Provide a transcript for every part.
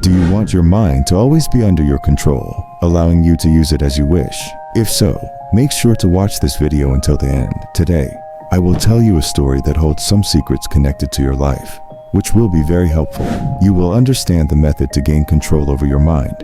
Do you want your mind to always be under your control, allowing you to use it as you wish? If so, make sure to watch this video until the end. Today, I will tell you a story that holds some secrets connected to your life, which will be very helpful. You will understand the method to gain control over your mind.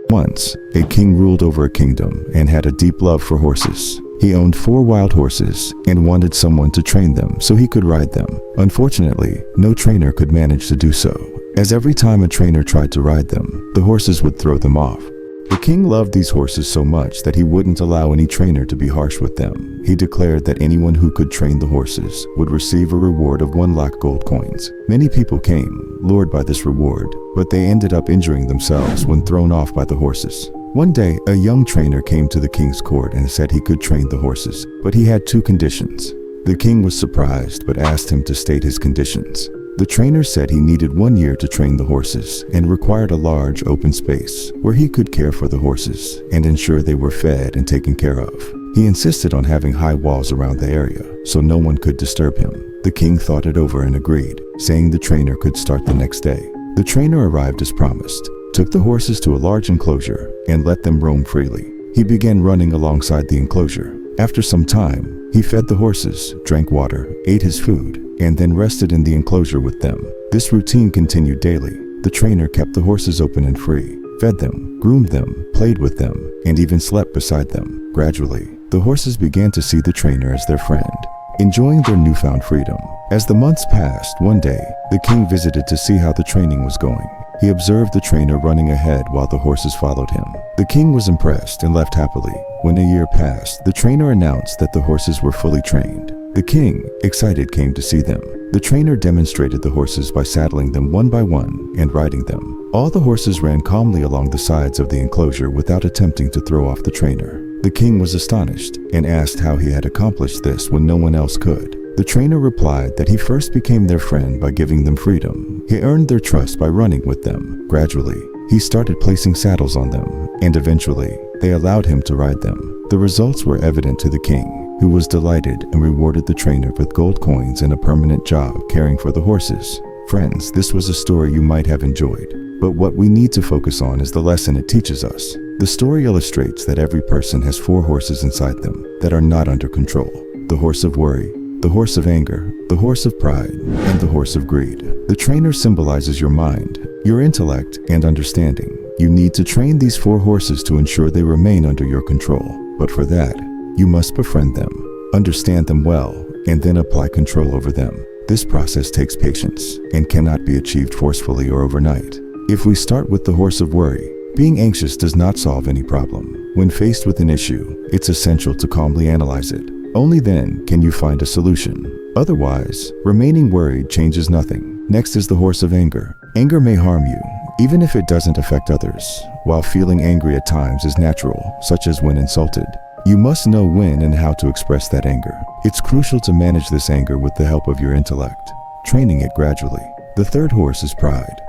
Once, a king ruled over a kingdom and had a deep love for horses. He owned 4 wild horses and wanted someone to train them so he could ride them. Unfortunately, no trainer could manage to do so, as every time a trainer tried to ride them, the horses would throw them off. The king loved these horses so much that he wouldn't allow any trainer to be harsh with them. He declared that anyone who could train the horses would receive a reward of 1 lakh gold coins. Many people came, lured by this reward, but they ended up injuring themselves when thrown off by the horses. One day, a young trainer came to the king's court and said he could train the horses, but he had 2 conditions. The king was surprised but asked him to state his conditions. The trainer said he needed 1 year to train the horses and required a large open space where he could care for the horses and ensure they were fed and taken care of. He insisted on having high walls around the area so no one could disturb him. The king thought it over and agreed, saying the trainer could start the next day. The trainer arrived as promised, took the horses to a large enclosure and let them roam freely. He began running alongside the enclosure. After some time, he fed the horses, drank water, ate his food, and then rested in the enclosure with them. This routine continued daily. The trainer kept the horses open and free, fed them, groomed them, played with them, and even slept beside them. Gradually, the horses began to see the trainer as their friend, enjoying their newfound freedom. As the months passed, one day, the king visited to see how the training was going. He observed the trainer running ahead while the horses followed him. The king was impressed and left happily. When a year passed, the trainer announced that the horses were fully trained. The king, excited, came to see them. The trainer demonstrated the horses by saddling them one by one and riding them. All the horses ran calmly along the sides of the enclosure without attempting to throw off the trainer. The king was astonished and asked how he had accomplished this when no one else could. The trainer replied that he first became their friend by giving them freedom. He earned their trust by running with them. Gradually, he started placing saddles on them, and eventually, they allowed him to ride them. The results were evident to the king, who was delighted and rewarded the trainer with gold coins and a permanent job caring for the horses. Friends, this was a story you might have enjoyed, but what we need to focus on is the lesson it teaches us. The story illustrates that every person has 4 horses inside them that are not under control: the horse of worry, the horse of anger, the horse of pride, and the horse of greed. The trainer symbolizes your mind, your intellect, and understanding. You need to train these 4 horses to ensure they remain under your control. But for that, you must befriend them, understand them well, and then apply control over them. This process takes patience and cannot be achieved forcefully or overnight. If we start with the horse of worry, being anxious does not solve any problem. When faced with an issue, it's essential to calmly analyze it. Only then can you find a solution. Otherwise, remaining worried changes nothing. Next is the horse of anger. Anger may harm you, even if it doesn't affect others. While feeling angry at times is natural, such as when insulted, you must know when and how to express that anger. It's crucial to manage this anger with the help of your intellect, training it gradually. The third horse is pride.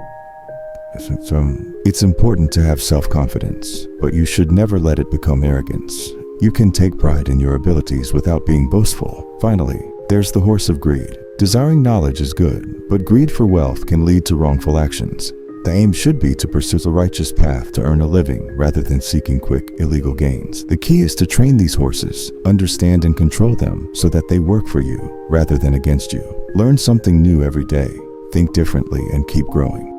It's important to have self-confidence, but you should never let it become arrogance. You can take pride in your abilities without being boastful. Finally, there's the horse of greed. Desiring knowledge is good, but greed for wealth can lead to wrongful actions. The aim should be to pursue the righteous path to earn a living rather than seeking quick, illegal gains. The key is to train these horses, understand and control them so that they work for you rather than against you. Learn something new every day, think differently, and keep growing.